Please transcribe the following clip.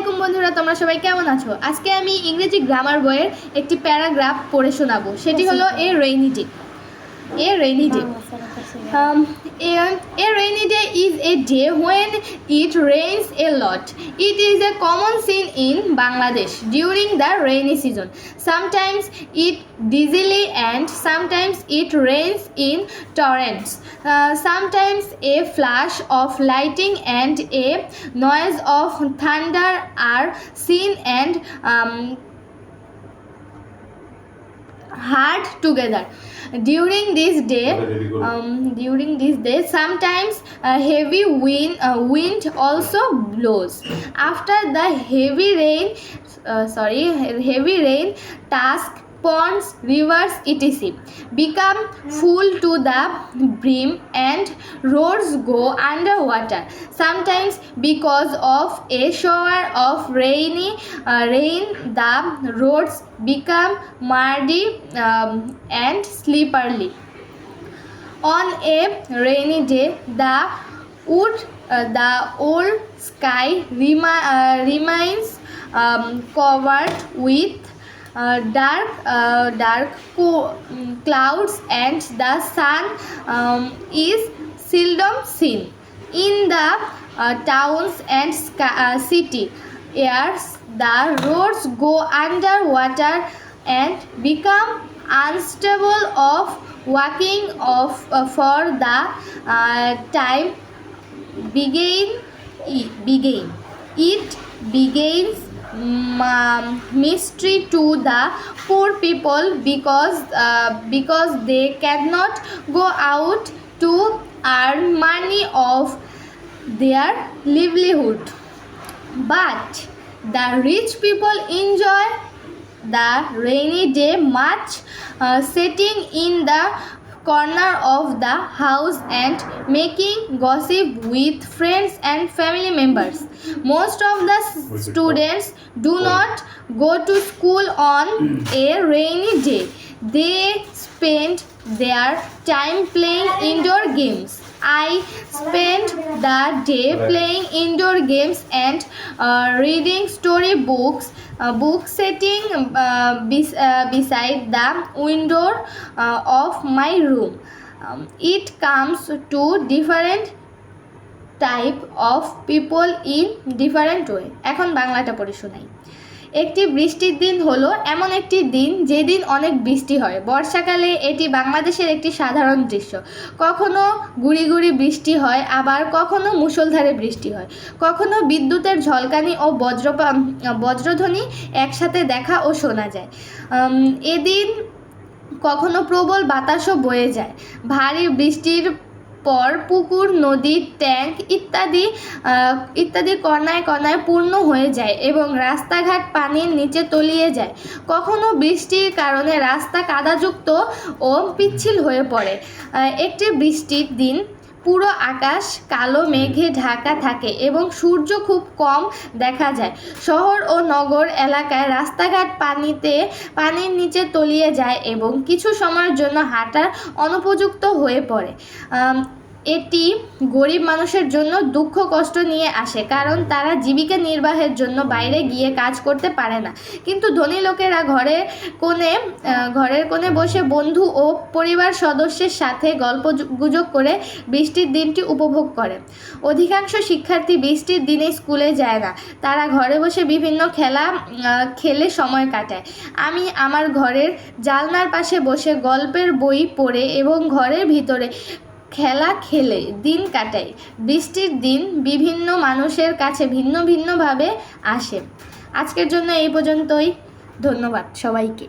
আলাইকুম বন্ধুরা, তোমরা সবাই কেমন আছো? আজকে আমি ইংরেজি গ্রামার বইয়ের একটি প্যারাগ্রাফ পড়ে শোনাবো। সেটি হলো a rainy day. A rainy day. A rainy day is a day when it rains a lot. It is a common scene in Bangladesh during the rainy season. Sometimes it drizzly and sometimes it rains in torrents. Sometimes a flash of lightning and a noise of thunder are seen and heard together. During this day, sometimes heavy wind also blows. After the heavy rain, task ponds, rivers, etc. become full to the brim and roads go underwater. Sometimes because of a shower of rain, the roads become muddy and slippery. On a rainy day, the whole sky remains covered with dark clouds and the sun is seldom seen. In the towns and city areas, the roads go underwater and become unstable of walking for the time it begins mystery to the poor people because they cannot go out to earn money of their livelihood, but the rich people enjoy the rainy day much, sitting in the corner of the house and making gossip with friends and family members. Most of the students do not go to school on a rainy day. They spend their time playing indoor games. I spend the day playing indoor games and reading storybooks. Book sitting beside the window of my room. It comes to different type of people in different way. এখন বাংলাটা পড়ে শোনাই। একটি বৃষ্টির দিন হলো এমন একটি দিন যেদিন অনেক বৃষ্টি হয়। বর্ষাকালে এটি বাংলাদেশের একটি সাধারণ দৃশ্য। কখনো গুঁড়ি গুঁড়ি বৃষ্টি হয়, আবার কখনো মুষলধারে বৃষ্টি হয়। কখনো বিদ্যুতের ঝলকানি ও বজ্রধ্বনি একসাথে দেখা ও শোনা যায়। এদিন কখনো প্রবল বাতাসও বয়ে যায়। ভারী বৃষ্টির পর পুকুর, নদী, ট্যাঙ্ক ইত্যাদি কণায় কণায় পূর্ণ হয়ে যায় এবং রাস্তাঘাট পানির নিচে তলিয়ে যায়। কখনো বৃষ্টির কারণে রাস্তা কাদাযুক্ত ও পিচ্ছিল হয়ে পড়ে। একটি বৃষ্টির দিন পুরো আকাশ কালো মেঘে ঢাকা থাকে এবং সূর্য খুব কম দেখা যায়। শহর ও নগর এলাকায় রাস্তাঘাট পানির নিচে তলিয়ে যায় এবং কিছু সময়ের জন্য হাঁটার অনুপযুক্ত হয়ে পড়ে। এটি গরিব মানুষের জন্য দুঃখ কষ্ট নিয়ে আসে, কারণ তারা জীবিকা নির্বাহের জন্য বাইরে গিয়ে কাজ করতে পারে না। কিন্তু ধনী লোকেরা ঘরের কোণে বসে বন্ধু ও পরিবার সদস্যের সাথে গল্পগুজব করে বৃষ্টির দিনটি উপভোগ করে। অধিকাংশ শিক্ষার্থী বৃষ্টির দিনে স্কুলে যায় না, তারা ঘরে বসে বিভিন্ন খেলে সময় কাটায়। আমি আমার ঘরের জানলার পাশে বসে গল্পের বই পড়ে এবং ঘরের ভিতরে খেলা খেলে দিন কাটাই। বৃষ্টির দিন বিভিন্ন মানুষের কাছে ভিন্ন ভিন্নভাবে আসে। আজকের জন্য এই পর্যন্তই। ধন্যবাদ সবাইকে।